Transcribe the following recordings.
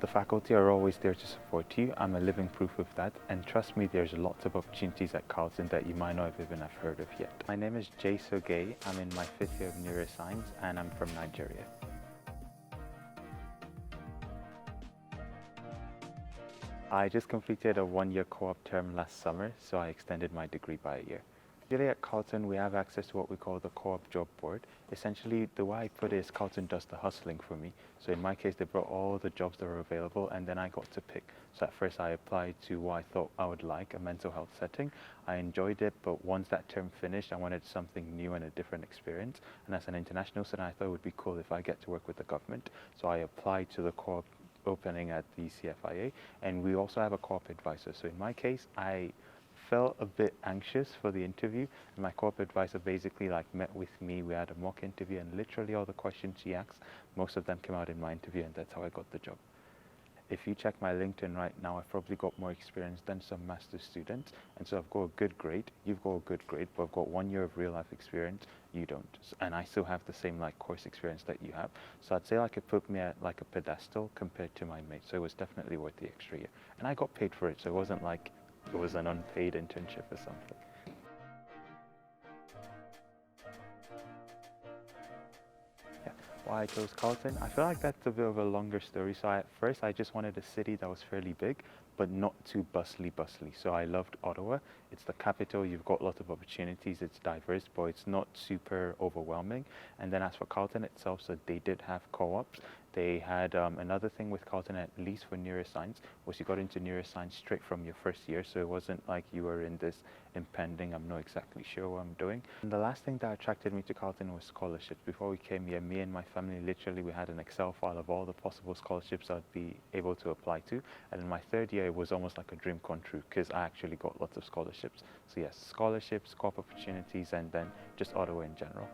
The faculty are always there to support you. I'm a living proof of that. And trust me, there's lots of opportunities at Carleton that you might not even have heard of yet. My name is Jesukhogie. I'm in my 5th year of Neuroscience and I'm from Nigeria. I just completed a 1-year co-op term last summer, so I extended my degree by a year. Usually at Carleton, we have access to what we call the co-op job board. Essentially, the way I put it is Carleton does the hustling for me. So in my case, they brought all the jobs that were available and then I got to pick. So at first I applied to what I thought I would like, a mental health setting. I enjoyed it, but once that term finished, I wanted something new and a different experience. And as an international student, I thought it would be cool if I get to work with the government. So I applied to the co-op opening at the CFIA, and we also have a co-op advisor. So in my case, I felt a bit anxious for the interview, and my co-op advisor basically met with me. We had a mock interview, and literally all the questions she asked, most of them came out in my interview, and that's how I got the job. If you check my LinkedIn right now, I've probably got more experience than some master's students, and so I've got a good grade. You've got a good grade, but I've got 1 year of real life experience. You don't, and I still have the same course experience that you have. So I'd say it put me at a pedestal compared to my mates. So it was definitely worth the extra year, and I got paid for it. So it wasn't like it was an unpaid internship or something. Why I chose Carleton? I feel like that's a bit of a longer story. So at first I just wanted a city that was fairly big, but not too bustly. So I loved Ottawa. It's the capital, you've got lots of opportunities, it's diverse, but it's not super overwhelming. And then as for Carleton itself, so they did have co-ops. They had another thing with Carleton, at least for neuroscience, was you got into neuroscience straight from your first year. So it wasn't like you were in this impending, I'm not exactly sure what I'm doing. And the last thing that attracted me to Carleton was scholarships. Before we came here, me and my family, literally we had an Excel file of all the possible scholarships I'd be able to apply to. And in my 3rd year, it was almost like a dream come true because I actually got lots of scholarships. So yes, scholarships, co-op opportunities, and then just Ottawa in general.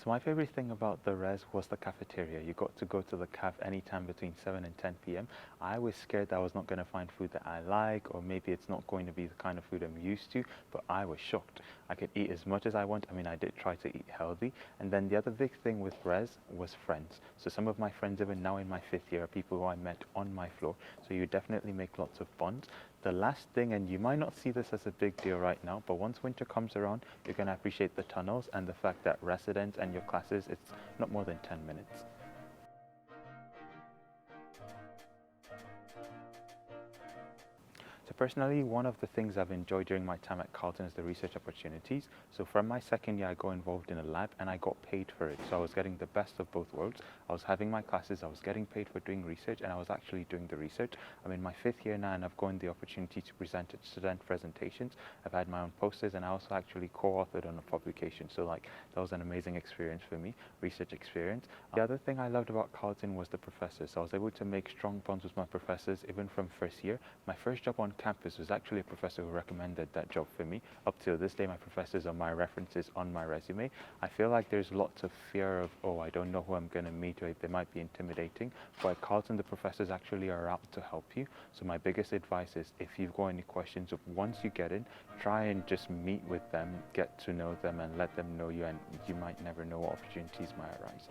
So my favorite thing about the res was the cafeteria. You got to go to the caf anytime between 7 and 10 p.m. I was scared that I was not going to find food that I like, or maybe it's not going to be the kind of food I'm used to, but I was shocked. I could eat as much as I want. I mean, I did try to eat healthy. And then the other big thing with res was friends. So some of my friends, even now in my 5th year, are people who I met on my floor. So you definitely make lots of bonds. The last thing, and you might not see this as a big deal right now, but once winter comes around, you're going to appreciate the tunnels and the fact that residents and your classes, it's not more than 10 minutes. So personally, one of the things I've enjoyed during my time at Carleton is the research opportunities. So from my 2nd year, I got involved in a lab and I got paid for it. So I was getting the best of both worlds. I was having my classes, I was getting paid for doing research, and I was actually doing the research. I'm in my 5th year now and I've gotten the opportunity to present at student presentations. I've had my own posters and I also actually co-authored on a publication. So that was an amazing experience for me, research experience. The other thing I loved about Carleton was the professors. So I was able to make strong bonds with my professors even from 1st year. My first job on campus was actually a professor who recommended that job for me. Up till this day, my professors are my references on my resume. I feel like there's lots of fear of, oh, I don't know who I'm going to meet, or they might be intimidating. But at Carleton, the professors actually are out to help you. So my biggest advice is, if you've got any questions, once you get in, try and just meet with them, get to know them, and let them know you, and you might never know what opportunities might arise.